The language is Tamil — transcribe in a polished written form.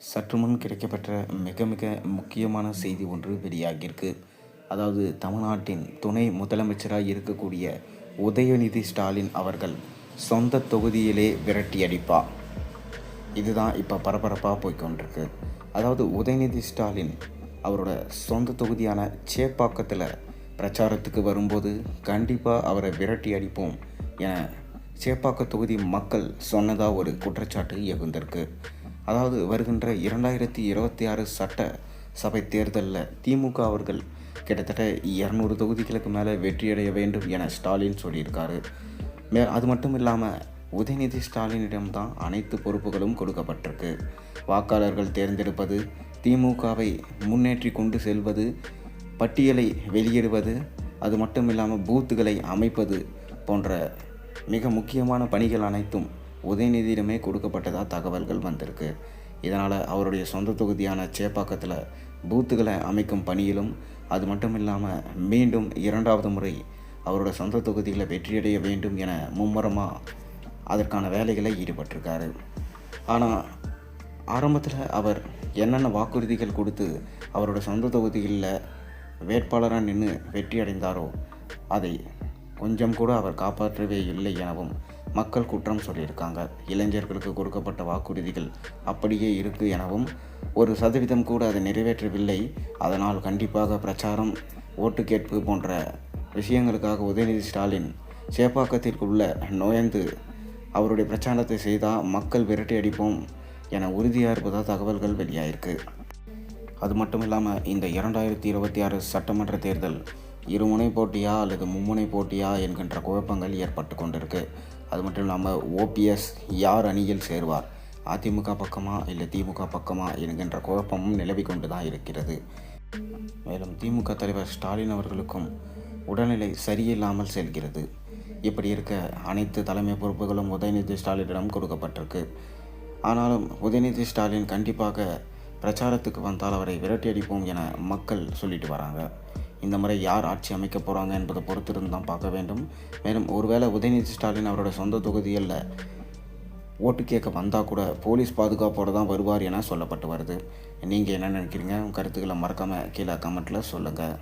சற்று முன் கிடைக்கப்பெற்ற மிக மிக முக்கியமான செய்தி ஒன்று வெளியாகியிருக்கு. அதாவது தமிழ்நாட்டின் துணை முதலமைச்சராக இருக்கக்கூடிய உதயநிதி ஸ்டாலின் அவர்கள் சொந்த தொகுதியிலே விரட்டி அடிப்பா. இதுதான் இப்போ பரபரப்பாக போய்கொண்டிருக்கு. அதாவது உதயநிதி ஸ்டாலின் அவரோட சொந்த தொகுதியான சேப்பாக்கத்தில் பிரச்சாரத்துக்கு வரும்போது கண்டிப்பாக அவரை விரட்டி அடிப்போம் என சேப்பாக்க தொகுதி மக்கள் சொன்னதாக ஒரு குற்றச்சாட்டு எழுந்திருக்கு. அதாவது வருகின்ற 2026 சட்ட சபை தேர்தலில் திமுக அவர்கள் கிட்டத்தட்ட 200 தொகுதிகளுக்கு மேலே வெற்றியடைய வேண்டும் என ஸ்டாலின் சொல்லியிருக்காரு. அது மட்டும் இல்லாமல் உதயநிதி ஸ்டாலினிடம்தான் அனைத்து பொறுப்புகளும் கொடுக்கப்பட்டிருக்கு. வாக்காளர்கள் தேர்ந்தெடுப்பது, திமுகவை முன்னேற்றி கொண்டு செல்வது, பட்டியலை வெளியிடுவது, அது மட்டும் இல்லாமல் பூத்துகளை அமைப்பது போன்ற மிக முக்கியமான பணிகள் அனைத்தும் உதயநிதியிடமே கொடுக்கப்பட்டதாக தகவல்கள் வந்திருக்கு. இதனால் அவருடைய சொந்த தொகுதியான சேப்பாக்கத்தில் பூத்துகளை அமைக்கும் பணியிலும், அது மட்டும் இல்லாமல் மீண்டும் 2வது முறை அவரோட சொந்த தொகுதிகளை வெற்றியடைய வேண்டும் என மும்முரமாக அதற்கான வேலைகளை ஈடுபட்டிருக்காரு. ஆனால் ஆரம்பத்தில் அவர் என்னென்ன வாக்குறுதிகள் கொடுத்து அவரோட சொந்த தொகுதிகளில் வேட்பாளராக நின்று வெற்றி அடைந்தாரோ அதை கொஞ்சம் கூட அவர் காப்பாற்றவே இல்லை எனவும் மக்கள் குற்றம் சொல்லியிருக்காங்க. இளைஞர்களுக்கு கொடுக்கப்பட்ட வாக்குறுதிகள் அப்படியே இருக்குது எனவும் 1% கூட அதை நிறைவேற்றவில்லை. அதனால் கண்டிப்பாக பிரச்சாரம், ஓட்டு கேட்பு போன்ற விஷயங்களுக்காக உதயநிதி ஸ்டாலின் சேப்பாக்கத்திற்குள்ள நுழைந்து அவருடைய பிரச்சாரத்தை செய்தால் மக்கள் விரட்டி அடிப்போம் என உறுதியாக இருப்பதாக தகவல்கள் வெளியாயிருக்கு. அது மட்டும் இல்லாமல் இந்த 2026 சட்டமன்ற தேர்தல் இருமுனை போட்டியா அல்லது மும்முனை போட்டியா என்கின்ற குழப்பங்கள் ஏற்பட்டு கொண்டிருக்கு. அது மட்டும் இல்லாமல் ஓபிஎஸ் யார் அணியில் சேருவார், அதிமுக பக்கமா இல்லை திமுக பக்கமா என்கின்ற குழப்பமும் நிலவி கொண்டு தான் இருக்கிறது. மேலும் திமுக தலைவர் ஸ்டாலின் அவர்களுக்கும் உடல்நிலை சரியில்லாமல் செல்கிறது. இப்படி இருக்க அனைத்து தலைமை பொறுப்புகளும் உதயநிதி ஸ்டாலினிடம் கொடுக்கப்பட்டிருக்கு. ஆனாலும் உதயநிதி ஸ்டாலின் கண்டிப்பாக பிரச்சாரத்துக்கு வந்தால் அவரை விரட்டி அடிப்போம் என மக்கள் சொல்லிட்டு வராங்க. இந்த முறை யார் ஆட்சி அமைக்க போகிறாங்க என்பதை பொறுத்திருந்து தான் பார்க்க வேண்டும். மேலும் ஒருவேளை உதயநிதி ஸ்டாலின் அவரோட சொந்த தொகுதிகளில் ஓட்டு கேட்க வந்தால் கூட போலீஸ் பாதுகாப்போடு தான் வருவார் என சொல்லப்பட்டு வருது. நீங்கள் என்ன நினைக்கிறீங்க? கருத்துக்களை மறக்காமல் கீழே கமெண்ட்டில் சொல்லுங்கள்.